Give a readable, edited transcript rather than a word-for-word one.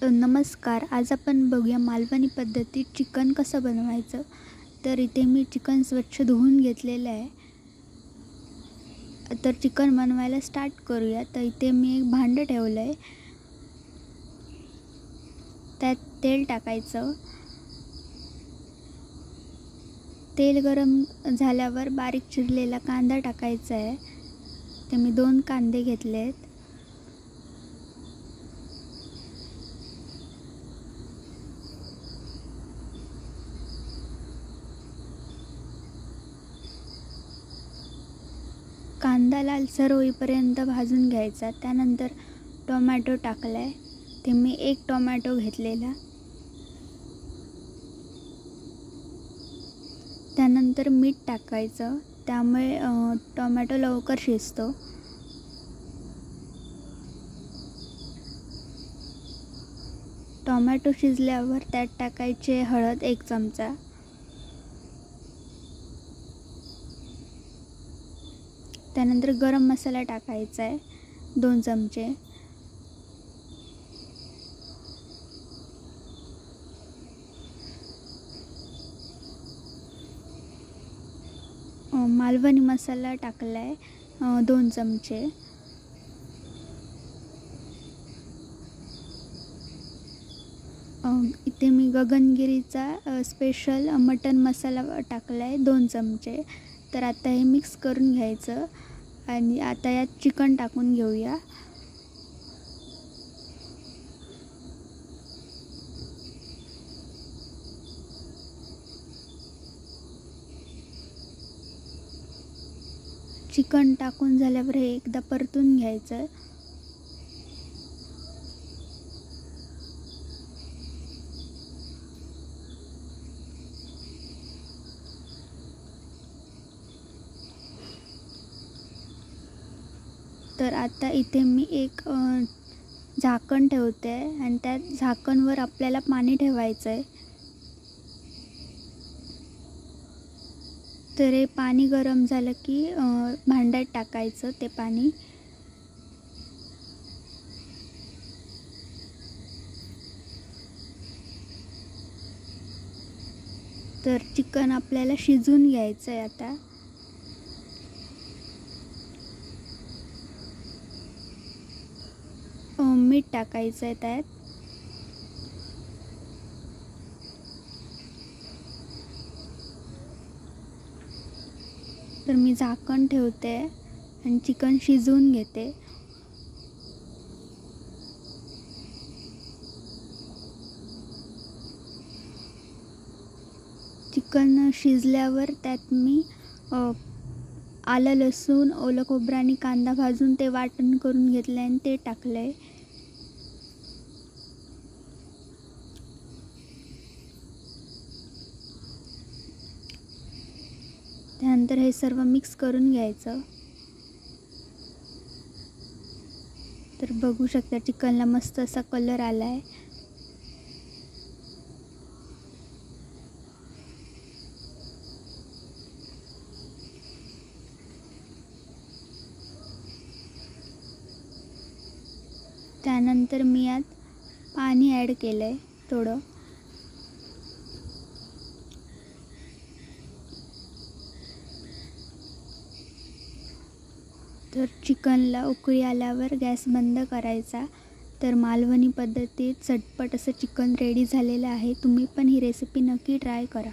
नमस्कार. आज आपण बघूया मालवणी पद्धतीत चिकन कसं बनवायचं. तर इथे मी चिकन स्वच्छ धुवून घेतलेलं आहे. तर चिकन बनवायला स्टार्ट करूया. तर इथे मी एक भांडं ठेवलं आहे, त्यात तेल टाकायचं. तेल गरम झाल्यावर बारीक चिरलेला कांदा टाकायचा आहे. ते मी 2 कांदे घेतले आहेत. कांदा लालसर होईपर्यंत भाजून घ्यायचा. त्यानंतर टोमॅटो टाकला आहे. ते मी 1 टोमॅटो घेतलेला. त्यानंतर मीठ टाकायचं, त्यामुळे टोमॅटो लवकर शिजतो. टोमॅटो शिजल्यावर त्यात टाकायचे हळद 1 चमचा. त्यानंतर गरम मसाला टाकायचा आहे 2 चमचे. मालवणी मसाला टाकला आहे 2 चमचे. इथे मी गगनगिरीचा स्पेशल मटन मसाला टाकला आहे 2 चमचे. तर आता हे मिक्स करून घ्यायचं आणि आता यात चिकन टाकून घेऊया. चिकन टाकून झाल्यावर हे एकदा परतून घ्यायचं. तर आता इथे मी एक झाकण ठेवते आणि त्या झाकणवर आपल्याला पाणी ठेवायचं आहे. तर हे पाणी गरम झालं की भांड्यात टाकायचं ते पाणी. तर चिकन आपल्याला शिजवून घ्यायचं आहे. आता मीठ टाकायचं आहे त्यात. तर मी झाकण ठेवते आणि चिकन शिजवून घेते. चिकन शिजल्यावर त्यात मी आलं लसूण ओलं खोबरं आणि कांदा भाजून ते वाटण करून घेतलं आणि ते टाकलं आहे. त्यानंतर हे सर्व मिक्स करून घ्यायचं. तर बघू शकता चिकनला मस्त असा कलर आला आहे. त्यानंतर मी यात पाणी ॲड केलं आहे थोडं. तर चिकनला उकळी आल्यावर गॅस बंद करायचा. तर मालवणी पद्धतीत झटपट असं चिकन रेडी झालेलं आहे. तुम्ही पण ही रेसिपी नक्की ट्राय करा.